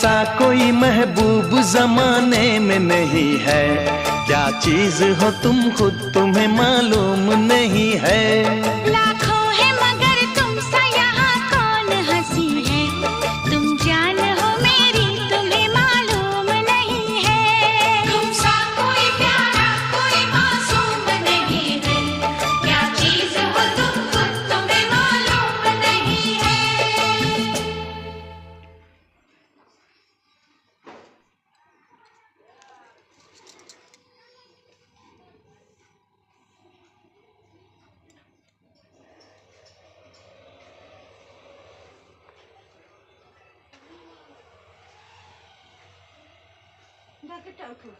सा कोई महबूब जमाने में नहीं है। क्या चीज हो तुम खुद तुम्हें मालूम नहीं है। लाखों है मगर तुम सा यहाँ कौन हंसी है। तुम जान हो मेरी तुम्हें मालूम नहीं है। तुम सा कोई प्यारा कोई मासूम नहीं है। क्या चीज हो तुम खुद तुम्हें मालूम नहीं है। जाके टाउट हो